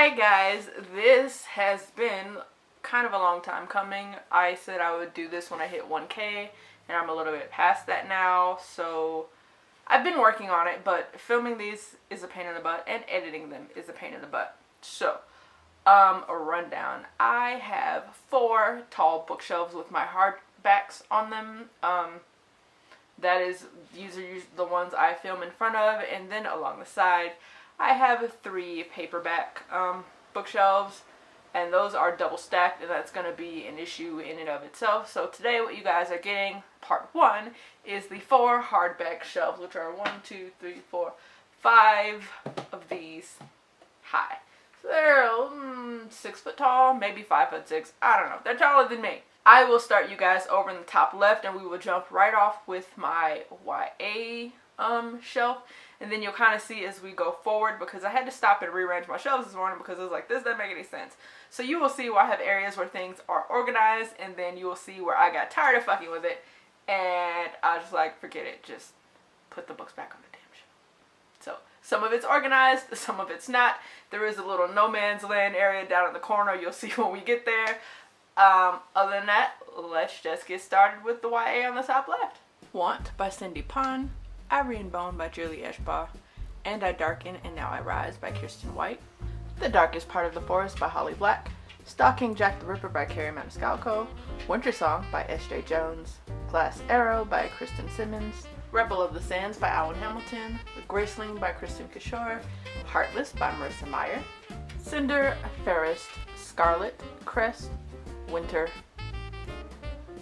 Hi guys, this has been kind of a long time coming. I said I would do this when I hit 1K, and I'm a little bit past that now, so I've been working on it, but filming these is a pain in the butt, and editing them is a pain in the butt. So, a rundown. I have 4 tall bookshelves with my hardbacks on them. These are the ones I film in front of, and then along the side I have 3 paperback bookshelves, and those are double stacked, and that's going to be an issue in and of itself. So today what you guys are getting, part 1, is the 4 hardback shelves, which are 5 of these high. So they're 6 foot tall, maybe 5'6". I don't know. They're taller than me. I will start you guys over in the top left, and we will jump right off with my YA shelf, and then you'll kind of see as we go forward, because I had to stop and rearrange my shelves this morning because I was like, this doesn't make any sense. So you will see where I have areas where things are organized, and then you will see where I got tired of fucking with it, and I was just like, forget it, just put the books back on the damn shelf. So some of it's organized, some of it's not. There is a little no man's land area down in the corner. You'll see when we get there. Other than that, let's just get started with the YA on the top left. Want by Cindy Pon, Ivory and Bone by Julie Eshbaugh, And I Darken and Now I Rise by Kirsten White, The Darkest Part of the Forest by Holly Black, Stalking Jack the Ripper by Carrie Maniscalco, Winter Song by S.J. Jones, Glass Arrow by Kristen Simmons, Rebel of the Sands by Alan Hamilton, The Graceling by Kristen Kishore, Heartless by Marissa Meyer, Cinder, Fairest, Scarlet, Crest, Winter,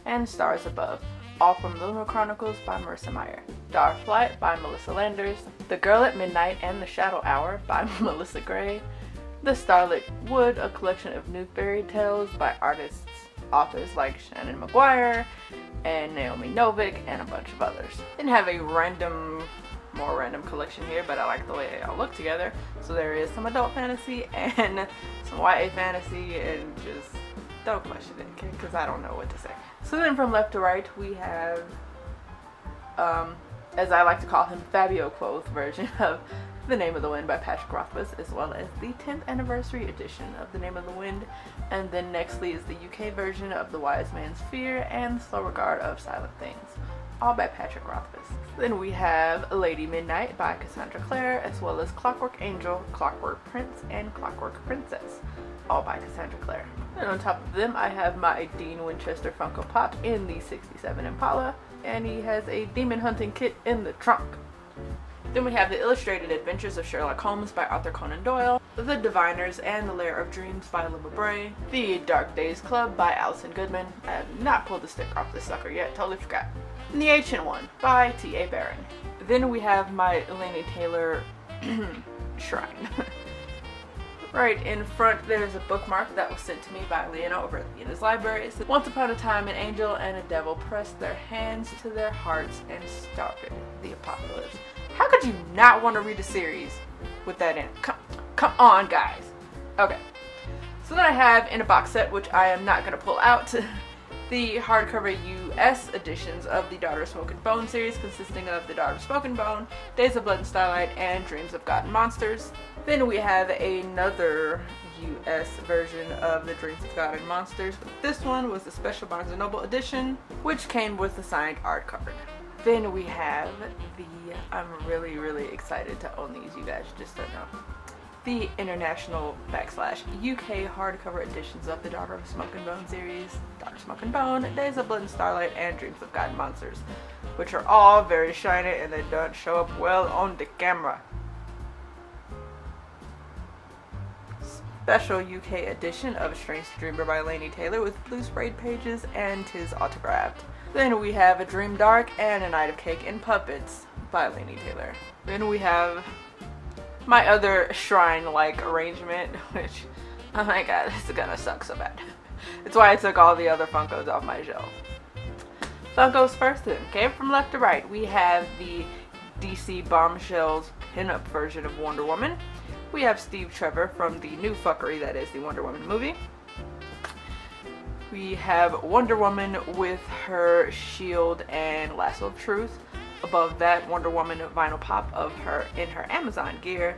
and Stars Above, all from Lunar Chronicles by Marissa Meyer. Starflight by Melissa Landers, The Girl at Midnight and the Shadow Hour by Melissa Gray, The Starlit Wood, a collection of new fairy tales by authors like Shannon McGuire and Naomi Novik and a bunch of others. Didn't have a more random collection here, but I like the way they all look together. So there is some adult fantasy and some YA fantasy, and just don't question it, okay? Because I don't know what to say. So then from left to right, we have, as I like to call him, Fabio Quoth version of The Name of the Wind by Patrick Rothfuss, as well as the 10th anniversary edition of The Name of the Wind. And then nextly is the UK version of The Wise Man's Fear and Slow Regard of Silent Things, all by Patrick Rothfuss. Then we have Lady Midnight by Cassandra Clare, as well as Clockwork Angel, Clockwork Prince, and Clockwork Princess, all by Cassandra Clare. And on top of them, I have my Dean Winchester Funko Pop in the 67 Impala, and he has a demon hunting kit in the trunk. Then we have The Illustrated Adventures of Sherlock Holmes by Arthur Conan Doyle, The Diviners and the Lair of Dreams by Lima Bray, The Dark Days Club by Allison Goodman. I have not pulled the sticker off this sucker yet, totally forgot. And The Ancient One by T.A. Barron. Then we have my Laini Taylor shrine. Right in front, there's a bookmark that was sent to me by Leona over at Leona's library. It says, Once upon a time, an angel and a devil pressed their hands to their hearts and started the apocalypse. How could you not want to read a series with that in it? Come on, guys. Okay. So then I have in a box set, which I am not going to pull out, the hardcover US editions of the Daughter of Smoke and Bone series, consisting of The Daughter of Smoke and Bone, Days of Blood and Starlight, and Dreams of God and Monsters. Then we have another US version of the Dreams of God and Monsters. This one was the special Barnes & Noble edition, which came with the signed art card. Then we have I'm really, really excited to own these, you guys just don't know, the international / UK hardcover editions of the Daughter of Smoke and Bone series, Daughter of Smoke and Bone, Days of Blood and Starlight, and Dreams of God and Monsters, which are all very shiny and they don't show up well on the camera. Special UK edition of Strange Dreamer by Laini Taylor with blue sprayed pages and 'tis autographed. Then we have A Dream Dark and A Night of Cake and Puppets by Laini Taylor. Then we have my other shrine-like arrangement, which, oh my god, this is gonna suck so bad. It's why I took all the other Funkos off my shelf. Funkos first then, okay, from left to right, we have the DC Bombshells pinup version of Wonder Woman. We have Steve Trevor from the new fuckery that is the Wonder Woman movie. We have Wonder Woman with her shield and lasso of truth. Above that, Wonder Woman vinyl pop of her in her Amazon gear.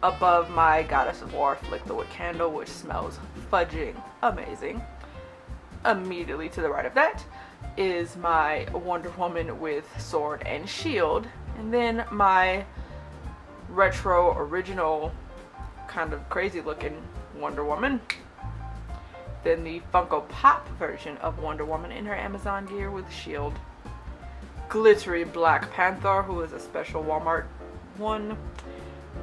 above my Goddess of War Flick the Wood candle, which smells fudging amazing. Immediately to the right of that is my Wonder Woman with sword and shield, and then my retro original kind of crazy looking Wonder Woman. Then the Funko Pop version of Wonder Woman in her Amazon gear with shield. Glittery Black Panther, who is a special Walmart one.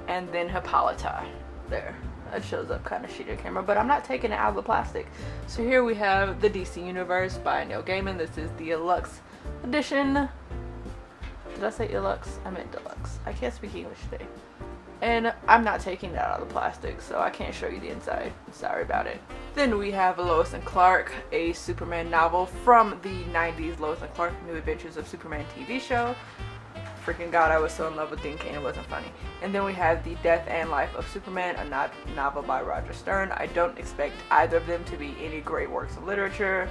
And then Hippolyta. There. That shows up kind of shitty camera, but I'm not taking it out of the plastic. So here we have the DC Universe by Neil Gaiman. This is the Deluxe edition. Did I say Deluxe? I meant Deluxe. I can't speak English today. And I'm not taking that out of the plastic, so I can't show you the inside. Sorry about it. Then we have Lois and Clark, a Superman novel from the 90s Lois and Clark New Adventures of Superman TV show. Freaking God, I was so in love with Dean Cain, it wasn't funny. And then we have The Death and Life of Superman, a novel by Roger Stern. I don't expect either of them to be any great works of literature,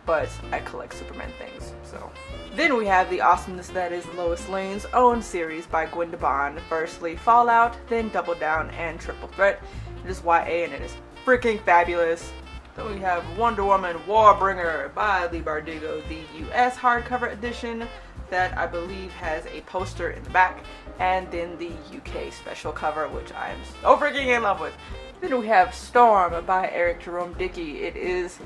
but I collect Superman things, so. Then we have the awesomeness that is Lois Lane's own series by Gwen DeBond. Firstly, Fallout, then Double Down, and Triple Threat. It is YA and it is freaking fabulous. Then we have Wonder Woman Warbringer by Lee Bardugo, the US hardcover edition that I believe has a poster in the back, and then the UK special cover, which I am so freaking in love with. Then we have Storm by Eric Jerome Dickey. It is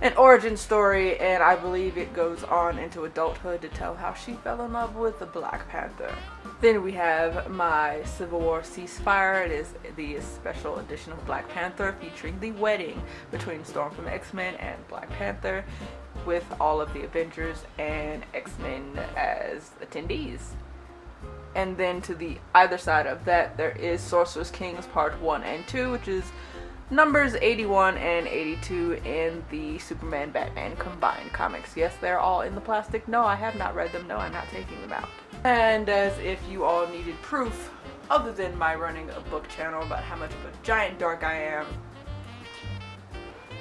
an origin story, and I believe it goes on into adulthood to tell how she fell in love with the Black Panther. Then we have my Civil War Ceasefire. It is the special edition of Black Panther featuring the wedding between Storm from X-Men and Black Panther, with all of the Avengers and X-Men as attendees. And then to the either side of that, there is Sorcerer's Kings Part 1 and 2, which is numbers 81 and 82 in the Superman Batman combined comics. Yes, they're all in the plastic. No, I have not read them. No, I'm not taking them out. And as if you all needed proof, other than my running a book channel about how much of a giant dork I am,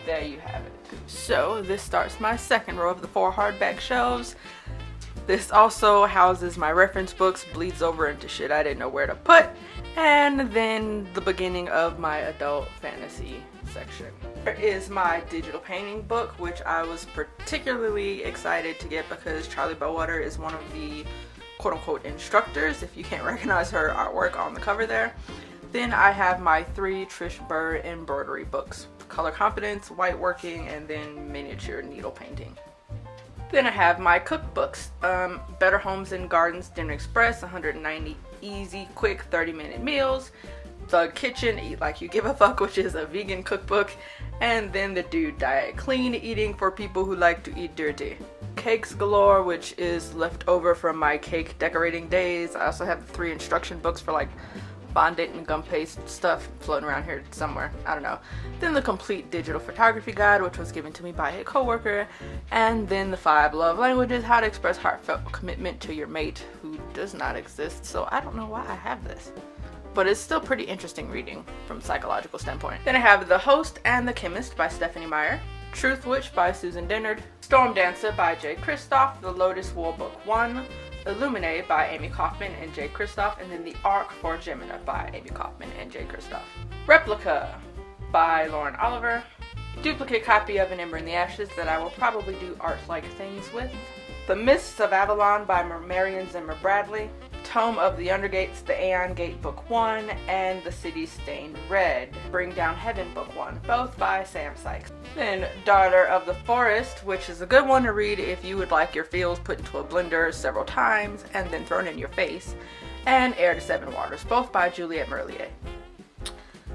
there you have it. So this starts my second row of the 4 hardback shelves. This also houses my reference books, bleeds over into shit I didn't know where to put, and then the beginning of my adult fantasy section. There is my digital painting book, which I was particularly excited to get because Charlie Bowater is one of the quote-unquote instructors, if you can't recognize her artwork on the cover there. Then I have my 3 Trish Burr embroidery books: Color Confidence, White Working, and then Miniature Needle Painting. Then I have my cookbooks, Better Homes and Gardens Dinner Express, 190 easy, quick, 30-minute meals, The Kitchen, Eat Like You Give a Fuck, which is a vegan cookbook, and then The Dude Diet, clean eating for people who like to eat dirty. Cakes Galore, which is left over from my cake decorating days. I also have 3 instruction books for like fondant and gum paste stuff floating around here somewhere, I don't know. Then the complete digital photography guide, which was given to me by a coworker, and then the 5 love languages, how to express heartfelt commitment to your mate, who does not exist, so I don't know why I have this, but it's still pretty interesting reading from a psychological standpoint. Then I have The Host and the Chemist by Stephanie Meyer, Truth Witch by Susan Dennard, Storm Dancer by Jay Kristoff, The Lotus War Book 1, Illuminate by Amy Kaufman and Jay Kristoff, and then The Ark for Gemina by Amy Kaufman and Jay Kristoff. Replica by Lauren Oliver. Duplicate copy of An Ember in the Ashes that I will probably do art-like things with. The Mists of Avalon by Marion Zimmer Bradley. Tome of the Undergates, The Aeon Gate Book 1, and The City Stained Red, Bring Down Heaven Book 1, both by Sam Sykes. Then Daughter of the Forest, which is a good one to read if you would like your feels put into a blender several times and then thrown in your face, and Heir to Seven Waters, both by Juliette Merlier.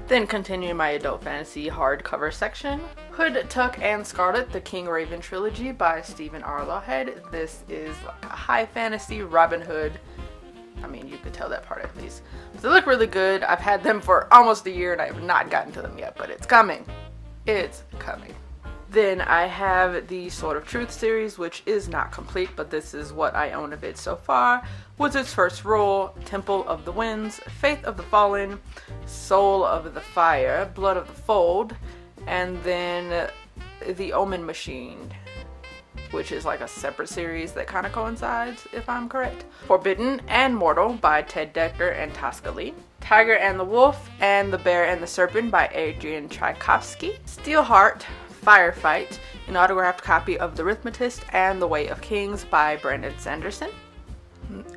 Then continuing my adult fantasy hardcover section, Hood, Tuck, and Scarlet, the King Raven trilogy by Stephen R. Lawhead. This is like a high fantasy Robin Hood. I mean, you could tell that part at least. But they look really good. I've had them for almost a year and I have not gotten to them yet, but it's coming. It's coming. Then I have the Sword of Truth series, which is not complete, but this is what I own of it so far. Wizard's First Rule, Temple of the Winds, Faith of the Fallen, Soul of the Fire, Blood of the Fold, and then The Omen Machine. which is like a separate series that kind of coincides, if I'm correct. Forbidden and Mortal by Ted Decker and Tosca Lee. Tiger and the Wolf and the Bear and the Serpent by Adrian Tchaikovsky. Steelheart, Firefight, an autographed copy of The Arithmetist and The Way of Kings by Brandon Sanderson.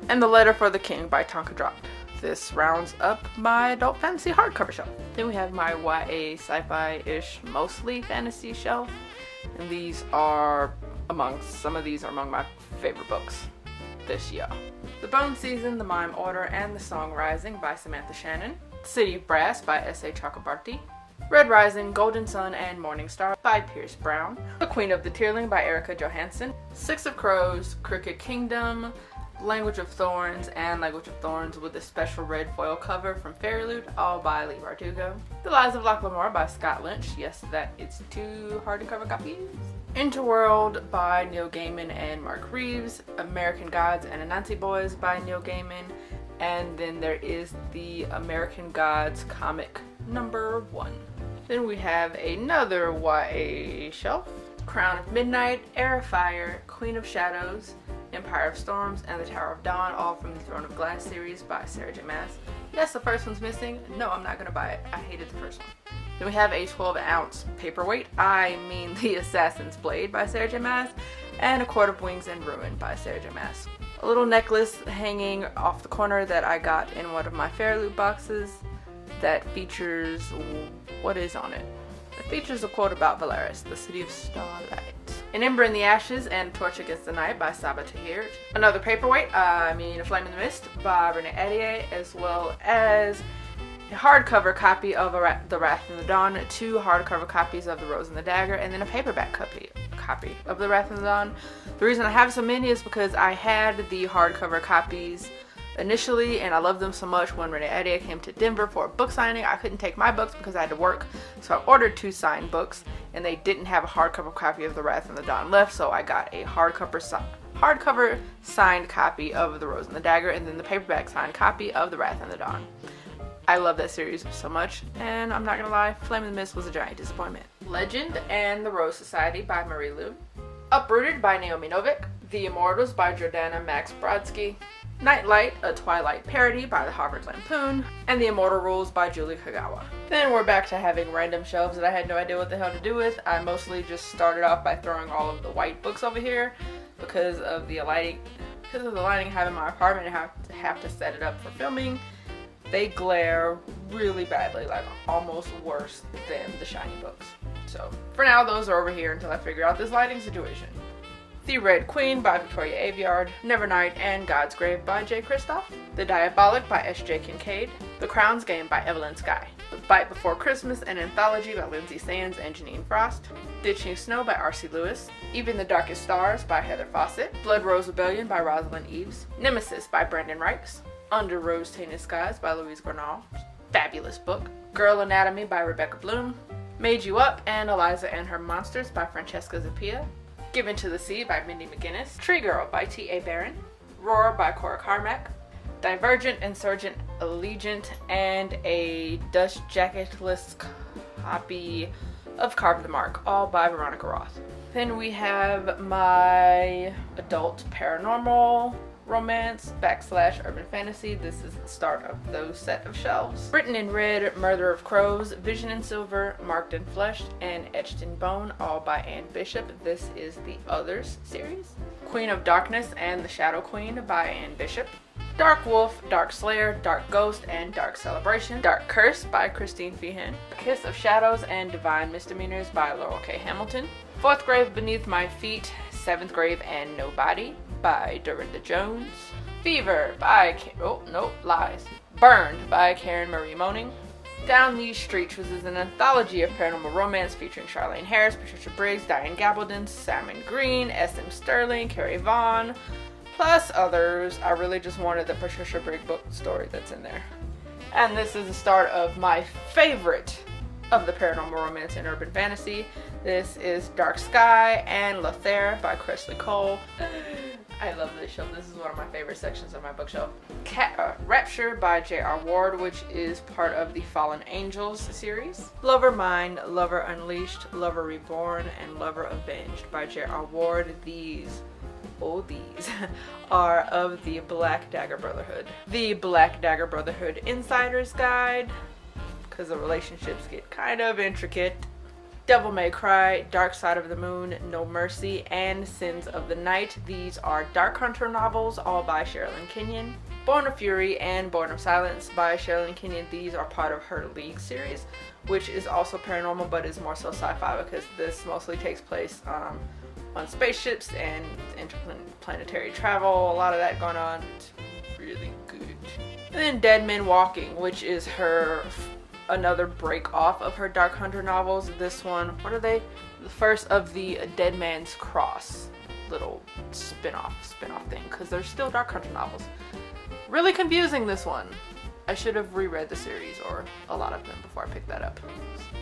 And The Letter for the King by Tonka Drop. This rounds up my adult fantasy hardcover shelf. Then we have my YA sci-fi-ish, mostly fantasy shelf. And these are some of these are among my favorite books this year. The Bone Season, The Mime Order, and The Song Rising by Samantha Shannon. City of Brass by S.A. Chakrabarty. Red Rising, Golden Sun, and Morning Star by Pierce Brown. The Queen of the Tearling by Erica Johansson. Six of Crows, Crooked Kingdom, Language of Thorns, and Language of Thorns with a special red foil cover from Fairy Loot, all by Lee Bardugo. The Lies of Locke Lamore by Scott Lynch. Yes, that it's 2 hardcover copies. Interworld by Neil Gaiman and Mark Reeves. American Gods and Anansi Boys by Neil Gaiman. And then there is the American Gods comic #1. Then we have another YA shelf. Crown of Midnight, Heir of Fire, Queen of Shadows, Empire of Storms, and The Tower of Dawn, all from the Throne of Glass series by Sarah J. Maas. Yes, the first one's missing. No, I'm not going to buy it. I hated the first one. Then we have a 12-ounce paperweight, The Assassin's Blade by Sarah J. Maas, and A Court of Wings and Ruin by Sarah J. Maas. A little necklace hanging off the corner that I got in one of my Fairy Loot boxes that features, what is on it? It features a quote about Valeris, the city of starlight. An Ember in the Ashes and Torch Against the Night by Saba Tahir. Another paperweight, A Flame in the Mist by Renee Adier, as well as a hardcover copy of The Wrath and the Dawn, 2 hardcover copies of The Rose and the Dagger, and then a paperback copy of The Wrath and the Dawn. The reason I have so many is because I had the hardcover copies initially, and I loved them so much. When Renee Adier came to Denver for a book signing, I couldn't take my books because I had to work, so I ordered 2 signed books, and they didn't have a hardcover copy of The Wrath and the Dawn left, so I got a hardcover signed copy of The Rose and the Dagger, and then the paperback signed copy of The Wrath and the Dawn. I love that series so much, and I'm not gonna lie, Flame in the Mist was a giant disappointment. Legend and the Rose Society by Marie Lu. Uprooted by Naomi Novik. The Immortals by Jordana Max Brodsky. Nightlight, a Twilight parody by the Harvard Lampoon, and The Immortal Rules by Julie Kagawa. Then we're back to having random shelves that I had no idea what the hell to do with. I mostly just started off by throwing all of the white books over here because of the lighting I have in my apartment and have to set it up for filming. They glare really badly, like almost worse than the shiny books. So for now, those are over here until I figure out this lighting situation. The Red Queen by Victoria Aveyard, Nevernight, and God's Grave by Jay Kristoff. The Diabolic by S.J. Kincaid. The Crown's Game by Evelyn Skye. The Bite Before Christmas, an anthology by Lindsay Sands and Janine Frost. Ditching Snow by R.C. Lewis. Even the Darkest Stars by Heather Fawcett. Blood Rose Rebellion by Rosalind Eves. Nemesis by Brandon Reichs. Under Rose Tainted Skies by Louise Grenal. Fabulous book. Girl Anatomy by Rebecca Bloom. Made You Up and Eliza and Her Monsters by Francesca Zappia. Given to the Sea by Mindy McGinnis. Tree Girl by T.A. Barron. Roar by Cora Carmack. Divergent, Insurgent, Allegiant, and a dust jacketless copy of Carve the Mark, all by Veronica Roth. Then we have my adult paranormal romance / urban fantasy. This is the start of those set of shelves. Written in Red, Murder of Crows, Vision in Silver, Marked and Fleshed, and Etched in Bone, all by Anne Bishop. This is the Others series. Queen of Darkness and the Shadow Queen by Anne Bishop. Dark Wolf, Dark Slayer, Dark Ghost, and Dark Celebration. Dark Curse by Christine Feehan. Kiss of Shadows and Divine Misdemeanors by Laurel K. Hamilton. Fourth Grave Beneath My Feet, Seventh Grave and Nobody by Dorinda Jones. Fever by Burned by Karen Marie Moaning. Down These Streets, which is an anthology of paranormal romance featuring Charlene Harris, Patricia Briggs, Diane Gabaldon, Simon Green, S.M. Sterling, Carrie Vaughn, plus others. I really just wanted the Patricia Briggs book story that's in there. And this is the start of my favorite of the paranormal romance and urban fantasy. This is Dark Sky and Lothair by Cressley Cole. I love this shelf. This is one of my favorite sections of my bookshelf. Rapture by J.R. Ward, which is part of the Fallen Angels series. Lover Mine, Lover Unleashed, Lover Reborn, and Lover Avenged by J.R. Ward. These are of the Black Dagger Brotherhood. The Black Dagger Brotherhood Insider's Guide, because the relationships get kind of intricate. Devil May Cry, Dark Side of the Moon, No Mercy, and Sins of the Night. These are Dark Hunter novels, all by Sherilyn Kenyon. Born of Fury and Born of Silence by Sherilyn Kenyon. These are part of her League series, which is also paranormal, but is more so sci-fi because this mostly takes place on spaceships and interplanetary travel. A lot of that going on. It's really good. And then Dead Men Walking, which is her another break off of her Dark Hunter novels. This one, what are they? The first of the Dead Man's Cross little spin-off thing, because they're still Dark Hunter novels. Really confusing, this one. I should have reread the series, or a lot of them, before I picked that up.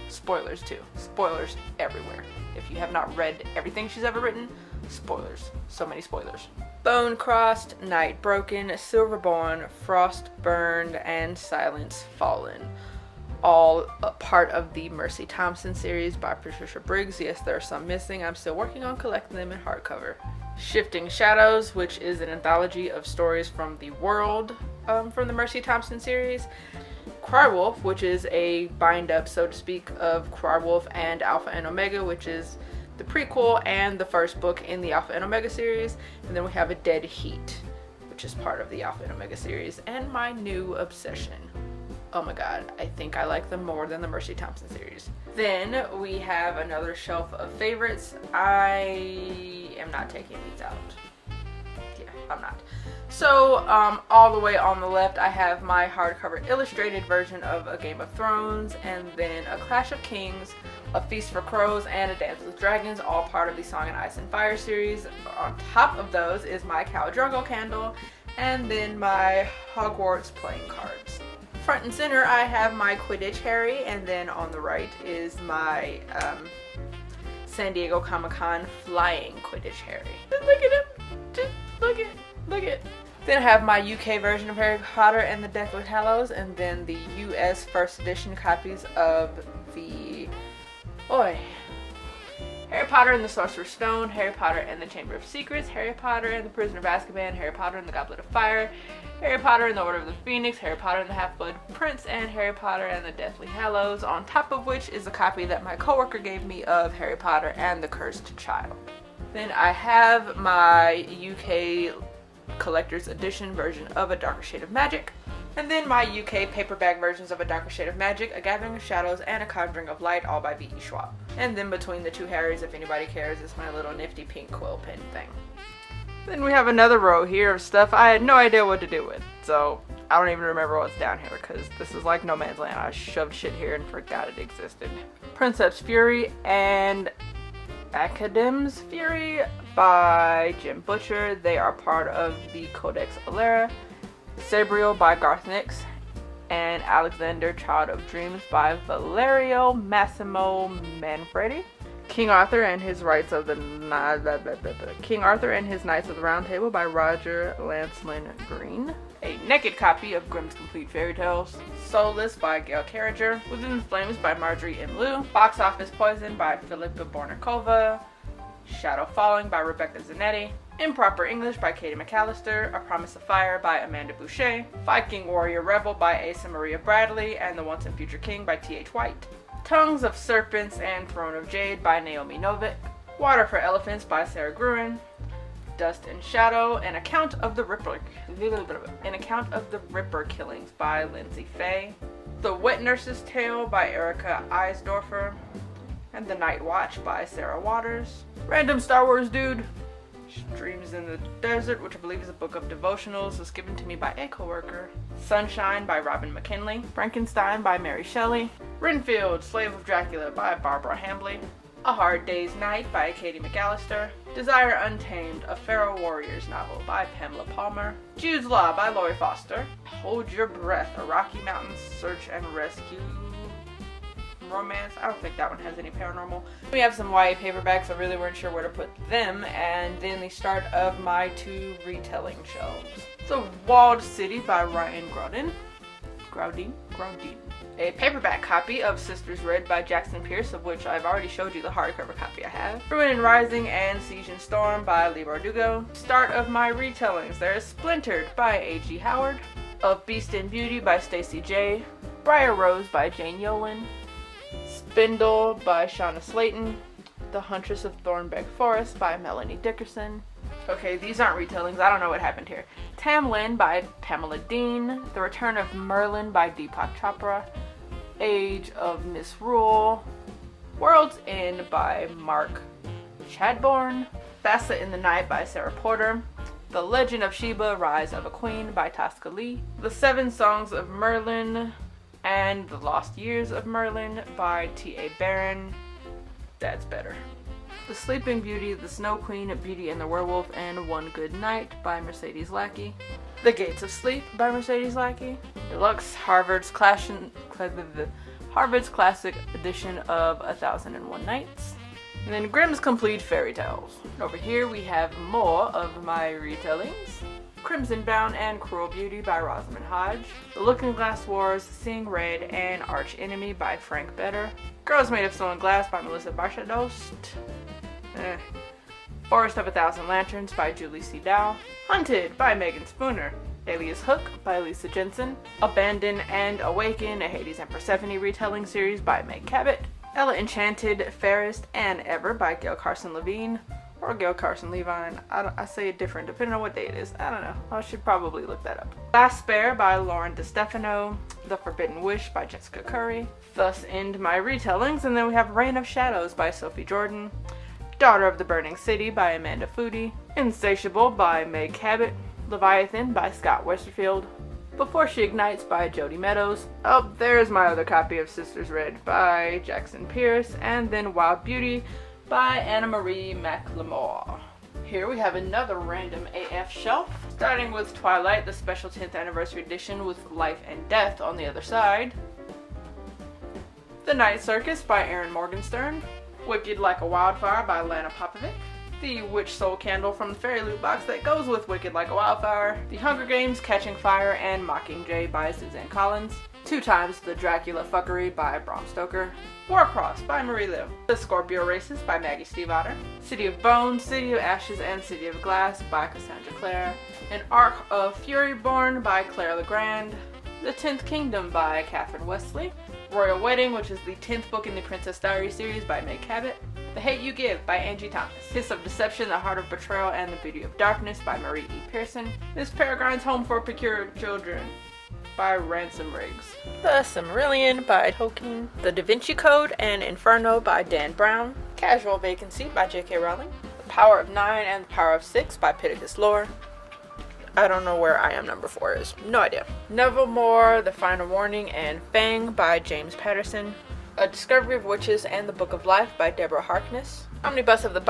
Spoilers too. Spoilers everywhere. If you have not read everything she's ever written, spoilers. So many spoilers. Bone Crossed, Night Broken, Silverborn, Frost Burned, and Silence Fallen. All a part of the Mercy Thompson series by Patricia Briggs. Yes, there are some missing. I'm still working on collecting them in hardcover. Shifting Shadows, which is an anthology of stories from the world from the Mercy Thompson series. Crywolf, which is a bind-up, so to speak, of Crywolf and Alpha and Omega, which is the prequel and the first book in the Alpha and Omega series. And then we have A Dead Heat, which is part of the Alpha and Omega series, and my new obsession. Oh my god, I think I like them more than the Mercy Thompson series. Then we have another shelf of favorites. I am not taking these out. Yeah, I'm not. So, all the way on the left, I have my hardcover illustrated version of A Game of Thrones, and then A Clash of Kings, A Feast for Crows, and A Dance with Dragons, all part of the Song and Ice and Fire series. On top of those is my Khal Drogo candle, and then my Hogwarts playing cards. Front and center, I have my Quidditch Harry, and then on the right is my San Diego Comic-Con flying Quidditch Harry. Just look at him. Just look at. Then I have my UK version of Harry Potter and the Deathly Hallows, and then the US first edition copies of the Harry Potter and the Sorcerer's Stone, Harry Potter and the Chamber of Secrets, Harry Potter and the Prisoner of Azkaban, Harry Potter and the Goblet of Fire, Harry Potter and the Order of the Phoenix, Harry Potter and the Half-Blood Prince, and Harry Potter and the Deathly Hallows, on top of which is a copy that my coworker gave me of Harry Potter and the Cursed Child. Then I have my UK collector's edition version of A Darker Shade of Magic, and then my UK paperback versions of A Darker Shade of Magic, A Gathering of Shadows, and A Conjuring of Light, all by V.E. Schwab. And then between the two Harrys, if anybody cares, is my little nifty pink quill pen thing. Then we have another row here of stuff I had no idea what to do with, so I don't even remember what's down here because this is like no man's land. I shoved shit here and forgot it existed. Princeps Fury and Academ's Fury by Jim Butcher. They are part of the Codex Alera. Sabriel by Garth Nix, and Alexander Child of Dreams by Valerio Massimo Manfredi. King Arthur and His Knights of the Round Table by Roger Lancelin Green. A naked copy of Grimm's Complete Fairy Tales. Soulless by Gail Carriger. Within the Flames by Marjorie M. Liu. Box Office Poison by Filipa Bornikova. Shadow Falling by Rebecca Zanetti. Improper English by Katie McAllister. A Promise of Fire by Amanda Boucher. Viking Warrior Rebel by Asa Maria Bradley, and The Once and Future King by T.H. White. Tongues of Serpents and Throne of Jade by Naomi Novik. Water for Elephants by Sarah Gruen. Dust and Shadow, An Account of the Ripper Killings by Lindsay Fay. The Wet Nurse's Tale by Erica Eisdorfer. And The Night Watch by Sarah Waters. Random Star Wars Dude. Dreams in the Desert, which I believe is a book of devotionals, was given to me by a coworker. Sunshine by Robin McKinley. Frankenstein by Mary Shelley. Renfield, Slave of Dracula by Barbara Hambly. A Hard Day's Night by Katie McAllister. Desire Untamed, a Pharaoh Warriors novel by Pamela Palmer. Jude's Law by Lori Foster. Hold Your Breath, a Rocky Mountain Search and Rescue romance. I don't think that one has any paranormal. We have some YA paperbacks. I really weren't sure where to put them. And then the start of my 2 retelling shelves. So Walled City by Ryan Graudin. A paperback copy of Sisters Red by Jackson Pierce, of which I've already showed you the hardcover copy I have. Ruin and Rising and Siege and Storm by Lee Bardugo. Start of my retellings. There is Splintered by A.G. Howard. Of Beast and Beauty by Stacey J. Briar Rose by Jane Yolen. Spindle by Shauna Slayton. The Huntress of Thornbeck Forest by Melanie Dickerson. Okay, these aren't retellings. I don't know what happened here. Tamlin by Pamela Dean. The Return of Merlin by Deepak Chopra. Age of Misrule. World's End by Mark Chadbourne. Thassa in the Night by Sarah Porter. The Legend of Sheba, Rise of a Queen by Tosca Lee. The 7 Songs of Merlin and The Lost Years of Merlin by T.A. Barron. That's better. The Sleeping Beauty, The Snow Queen, Beauty and the Werewolf, and One Good Night by Mercedes Lackey. The Gates of Sleep by Mercedes Lackey. Deluxe Harvard's Classic Edition of 1001 Nights. And then Grimm's Complete Fairy Tales. Over here we have more of my retellings. Crimson Bound and Cruel Beauty by Rosamund Hodge. The Looking Glass Wars, Seeing Red, and Arch Enemy by Frank Better. Girls Made of Stone and Glass by Melissa Barshadost. Forest of a Thousand Lanterns by Julie C. Dow. Hunted by Megan Spooner. Alias Hook by Lisa Jensen. Abandon and Awaken, a Hades and Persephone retelling series by Meg Cabot. Ella Enchanted, Fairest and Ever by Gail Carson Levine. Or Gail Carson Levine. I say it different depending on what day it is. I don't know. I should probably look that up. Last Spare by Lauren DeStefano. The Forbidden Wish by Jessica Curry. Thus end my retellings. And then we have Reign of Shadows by Sophie Jordan. Daughter of the Burning City by Amanda Foody. Insatiable by Meg Cabot. Leviathan by Scott Westerfield. Before She Ignites by Jody Meadows. Oh, there's my other copy of Sisters Red by Jackson Pierce. And then Wild Beauty by Anna Marie McLemore. Here we have another random AF shelf. Starting with Twilight, the special 10th anniversary edition with Life and Death on the other side. The Night Circus by Erin Morgenstern. Wicked Like a Wildfire by Lana Popovic. The Witch Soul Candle from the Fairy Loot box that goes with Wicked Like a Wildfire. The Hunger Games, Catching Fire, and Mockingjay by Suzanne Collins. 2 times The Dracula Fuckery by Bram Stoker. Warcross by Marie Liu. The Scorpio Races by Maggie Stiefvater. City of Bones, City of Ashes, and City of Glass by Cassandra Clare. An Arc of Fury Born by Claire Legrand. The 10th Kingdom by Catherine Wesley. Royal Wedding, which is the 10th book in the Princess Diaries series by Meg Cabot. The Hate You Give by Angie Thomas. Hiss of Deception, The Heart of Betrayal, and The Beauty of Darkness by Marie E. Pearson. Miss Peregrine's Home for Procured Children by Ransom Riggs. The Silmarillion by Tolkien. The Da Vinci Code and Inferno by Dan Brown. Casual Vacancy by J.K. Rowling. The Power of 9 and The Power of 6 by Pittacus Lore. I don't know where I Am Number 4 is. No idea. Nevermore, The Final Warning, and Fang by James Patterson. A Discovery of Witches and the Book of Life by Deborah Harkness. An Omnibus of the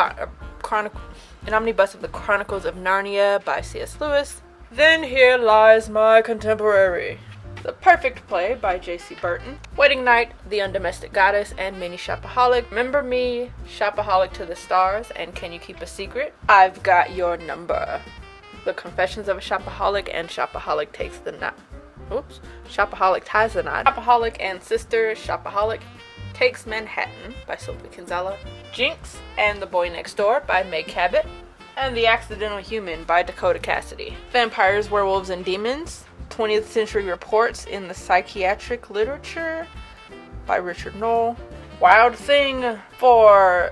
Chronicles of Narnia by C.S. Lewis. Then Here Lies My Contemporary. The Perfect Play by J.C. Burton. Wedding Night, The Undomestic Goddess, and Mini Shopaholic. Remember Me, Shopaholic to the Stars, and Can You Keep a Secret? I've Got Your Number. The Confessions of a Shopaholic and Shopaholic Takes the Knot. Oops. Shopaholic Ties the Knot. Shopaholic and Sister Shopaholic Takes Manhattan by Sophie Kinsella. Jinx and the Boy Next Door by Meg Cabot. And The Accidental Human by Dakota Cassidy. Vampires, Werewolves, and Demons. 20th Century Reports in the Psychiatric Literature by Richard Knoll. Wild Thing for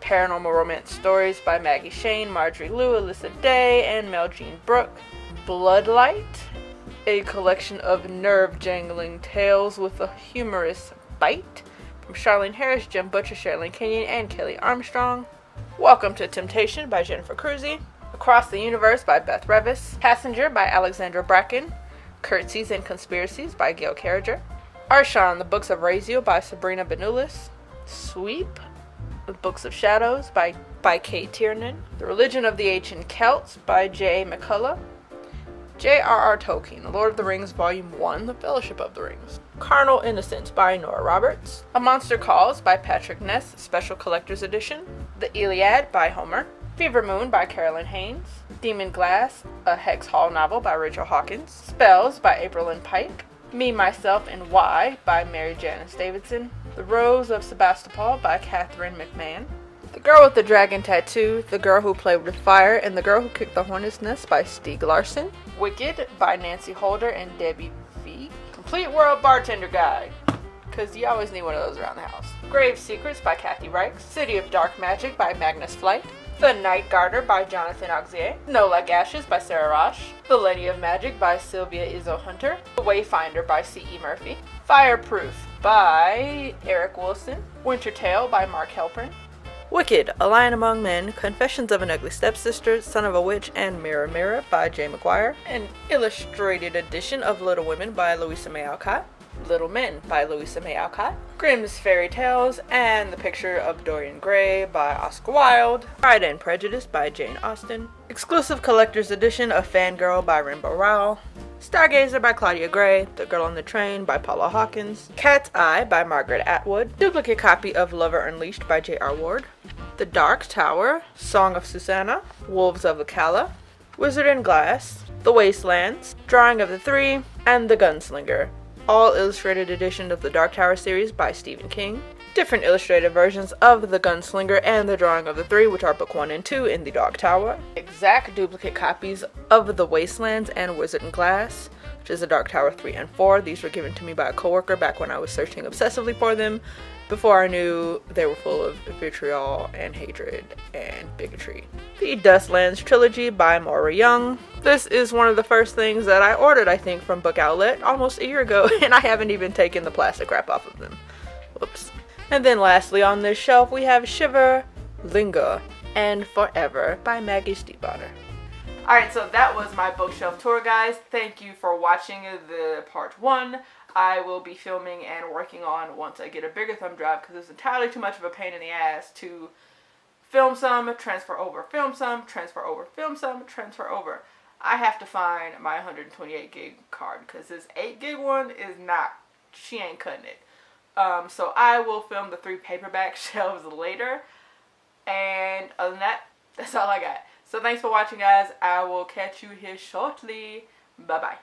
Paranormal Romance Stories by Maggie Shane, Marjorie Liu, Alyssa Day, and Mel Jean Brooke. Bloodlight, a collection of nerve-jangling tales with a humorous bite from Charlene Harris, Jim Butcher, Sherilyn Kenyon, and Kelly Armstrong. Welcome to Temptation by Jennifer Cruzy. Across the Universe by Beth Revis. Passenger by Alexandra Bracken. Curtsies and Conspiracies by Gail Carriger. Arshan, The Books of Raziel by Sabrina Benulis. Sweep, The Books of Shadows by Kate Tiernan. The Religion of the Ancient Celts by J.A. McCullough. J.R.R. Tolkien, Lord of the Rings, Volume 1, The Fellowship of the Rings. Carnal Innocence by Nora Roberts. A Monster Calls by Patrick Ness, Special Collector's Edition. The Iliad by Homer. Fever Moon by Carolyn Haynes. Demon Glass, a Hex Hall novel by Rachel Hawkins. Spells by April Lynn Pike. Me, Myself, and Why by Mary Janice Davidson. The Rose of Sebastopol by Catherine McMahon. The Girl with the Dragon Tattoo, The Girl Who Played with Fire, and The Girl Who Kicked the Hornet's Nest by Stieg Larsson. Wicked by Nancy Holder and Debbie V. Complete World Bartender Guide, because you always need one of those around the house. Grave Secrets by Kathy Reichs. City of Dark Magic by Magnus Flight. The Night Garter by Jonathan Auxier. Snow Like Ashes by Sarah Rosh. The Lady of Magic by Sylvia Izzo Hunter. The Wayfinder by C.E. Murphy. Fireproof by Eric Wilson. Winter Tale by Mark Halpern. Wicked, A Lion Among Men, Confessions of an Ugly Stepsister, Son of a Witch, and Mirror Mirror by Jay McGuire. An illustrated edition of Little Women by Louisa May Alcott. Little Men by Louisa May Alcott. Grimm's Fairy Tales and The Picture of Dorian Gray by Oscar Wilde. Pride and Prejudice by Jane Austen. Exclusive Collector's Edition of Fangirl by Rainbow Rowell. Stargazer by Claudia Gray. The Girl on the Train by Paula Hawkins. Cat's Eye by Margaret Atwood. Duplicate copy of Lover Unleashed by J.R. Ward. The Dark Tower, Song of Susanna. Wolves of Akala. Wizard in Glass. The Wastelands. Drawing of the Three. And The Gunslinger. All illustrated edition of the Dark Tower series by Stephen King. Different illustrated versions of The Gunslinger and The Drawing of the Three, which are book 1 and 2 in the Dark Tower. Exact duplicate copies of The Wastelands and Wizard in Glass, which is the Dark Tower 3 and 4. These were given to me by a coworker back when I was searching obsessively for them, before I knew they were full of vitriol and hatred and bigotry. The Dustlands Trilogy by Maura Young. This is one of the first things that I ordered, I think, from Book Outlet almost a year ago, and I haven't even taken the plastic wrap off of them. Whoops. And then lastly on this shelf we have Shiver, Linger, and Forever by Maggie Stiefvater. Alright, so that was my bookshelf tour, guys. Thank you for watching the part 1. I will be filming and working on once I get a bigger thumb drive, because it's entirely too much of a pain in the ass to film some, transfer over, film some, transfer over, film some, transfer over. I have to find my 128 gig card, because this 8 gig one is not, she ain't cutting it. So I will film the 3 paperback shelves later. And other than that, that's all I got. So thanks for watching, guys. I will catch you here shortly. Bye-bye.